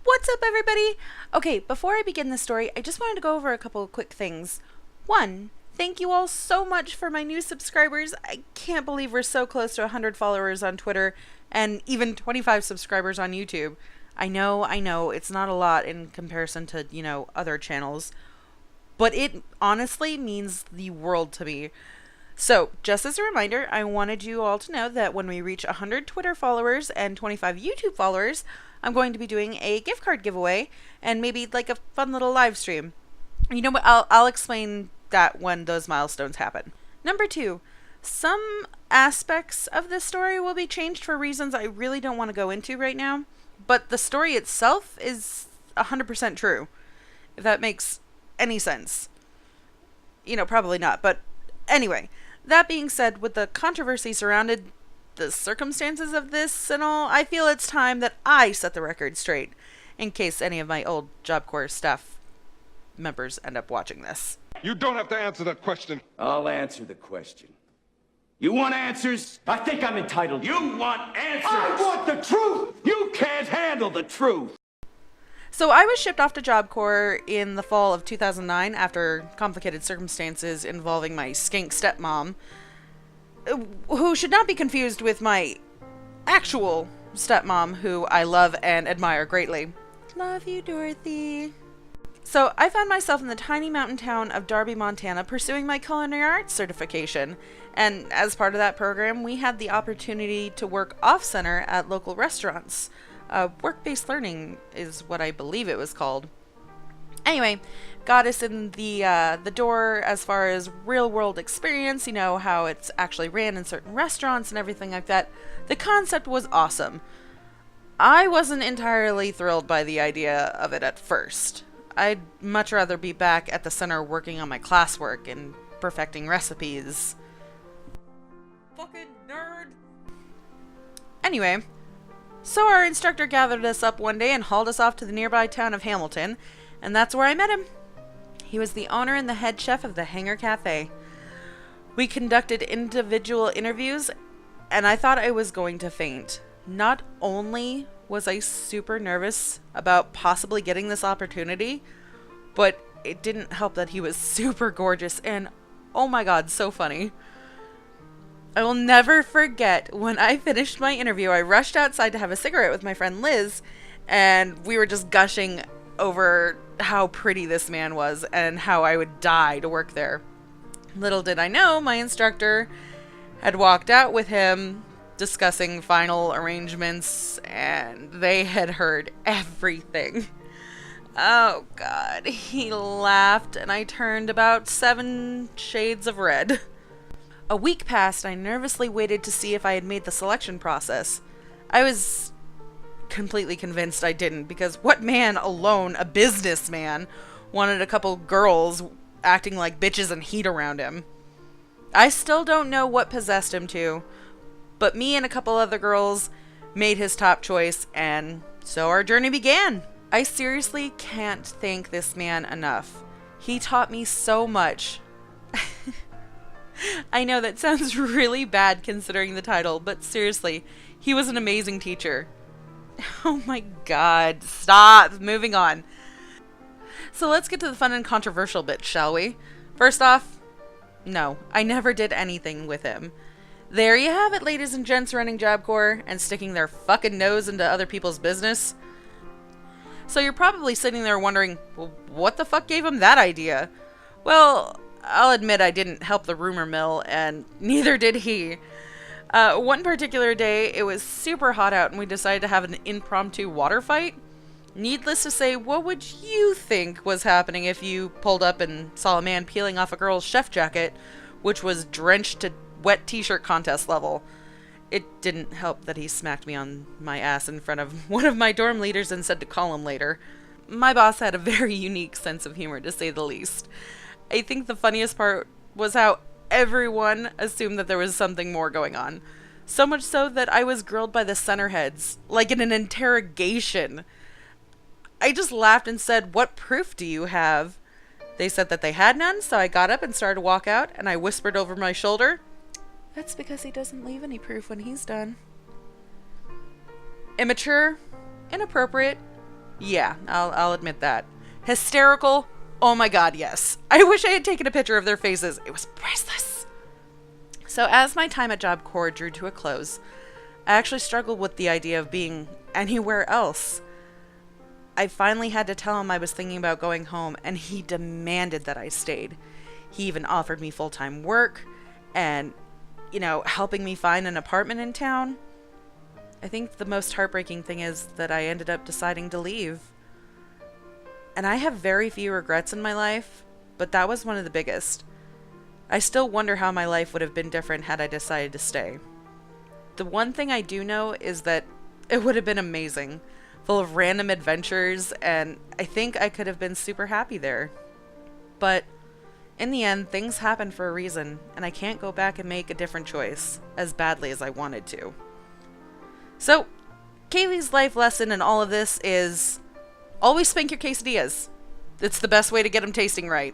What's up, everybody? Okay, before I begin the story, I just wanted to go over a couple of quick things. One, thank you all so much for my new subscribers. I can't believe we're so close to 100 followers on Twitter and even 25 subscribers on YouTube. I know, it's not a lot in comparison to, other channels, but it honestly means the world to me. So, just as a reminder, I wanted you all to know that when we reach 100 Twitter followers and 25 YouTube followers, I'm going to be doing a gift card giveaway and maybe like a fun little live stream. You know what? I'll explain that when those milestones happen. Number 2, some aspects of this story will be changed for reasons I really don't want to go into right now, but the story itself is 100% true, if that makes any sense. Probably not, but anyway. That being said, with the controversy surrounded the circumstances of this and all, I feel it's time that I set the record straight, in case any of my old Job Corps staff members end up watching this. You don't have to answer that question. I'll answer the question. You want answers? I think I'm entitled. You want answers? I want the truth! You can't handle the truth! So I was shipped off to Job Corps in the fall of 2009 after complicated circumstances involving my skink stepmom, who should not be confused with my actual stepmom, who I love and admire greatly. Love you, Dorothy. So I found myself in the tiny mountain town of Darby, Montana, pursuing my culinary arts certification. And as part of that program, we had the opportunity to work off-center at local restaurants. Work-based learning is what I believe it was called. Anyway, got us in the door as far as real-world experience, how it's actually ran in certain restaurants and everything like that. The concept was awesome. I wasn't entirely thrilled by the idea of it at first. I'd much rather be back at the center working on my classwork and perfecting recipes. Fucking nerd! Anyway, so our instructor gathered us up one day and hauled us off to the nearby town of Hamilton, and that's where I met him. He was the owner and the head chef of the Hangar Cafe. We conducted individual interviews, and I thought I was going to faint. Not only was I super nervous about possibly getting this opportunity, but it didn't help that he was super gorgeous and, oh my god, so funny. I will never forget when I finished my interview, I rushed outside to have a cigarette with my friend Liz, and we were just gushing over how pretty this man was and how I would die to work there. Little did I know, my instructor had walked out with him discussing final arrangements, and they had heard everything. Oh god, he laughed, and I turned about 7 shades of red. A week passed, I nervously waited to see if I had made the selection process. I was completely convinced I didn't, because what man alone, a businessman, wanted a couple girls acting like bitches and heat around him? I still don't know what possessed him to, but me and a couple other girls made his top choice, and so our journey began. I seriously can't thank this man enough. He taught me so much. I know that sounds really bad considering the title, but seriously, he was an amazing teacher. Oh my god, stop! Moving on. So let's get to the fun and controversial bit, shall we? First off, no, I never did anything with him. There you have it, ladies and gents running Job Corps and sticking their fucking nose into other people's business. So you're probably sitting there wondering, well, what the fuck gave him that idea? Well, I'll admit I didn't help the rumor mill, and neither did he. One particular day, it was super hot out, and we decided to have an impromptu water fight. Needless to say, what would you think was happening if you pulled up and saw a man peeling off a girl's chef jacket, which was drenched to wet t-shirt contest level? It didn't help that he smacked me on my ass in front of one of my dorm leaders and said to call him later. My boss had a very unique sense of humor, to say the least. I think the funniest part was how everyone assumed that there was something more going on. So much so that I was grilled by the center heads, like in an interrogation. I just laughed and said, "What proof do you have?" They said that they had none, so I got up and started to walk out, and I whispered over my shoulder, "That's because he doesn't leave any proof when he's done." Immature, inappropriate, Yeah, I'll admit that. Hysterical? Oh my god, yes. I wish I had taken a picture of their faces. It was priceless. So as my time at Job Corps drew to a close, I actually struggled with the idea of being anywhere else. I finally had to tell him I was thinking about going home, and he demanded that I stayed. He even offered me full-time work and, helping me find an apartment in town. I think the most heartbreaking thing is that I ended up deciding to leave. And I have very few regrets in my life, but that was one of the biggest. I still wonder how my life would have been different had I decided to stay. The one thing I do know is that it would have been amazing, full of random adventures, and I think I could have been super happy there. But in the end, things happen for a reason, and I can't go back and make a different choice, as badly as I wanted to. So, Kaylee's life lesson in all of this is always spank your quesadillas. It's the best way to get them tasting right.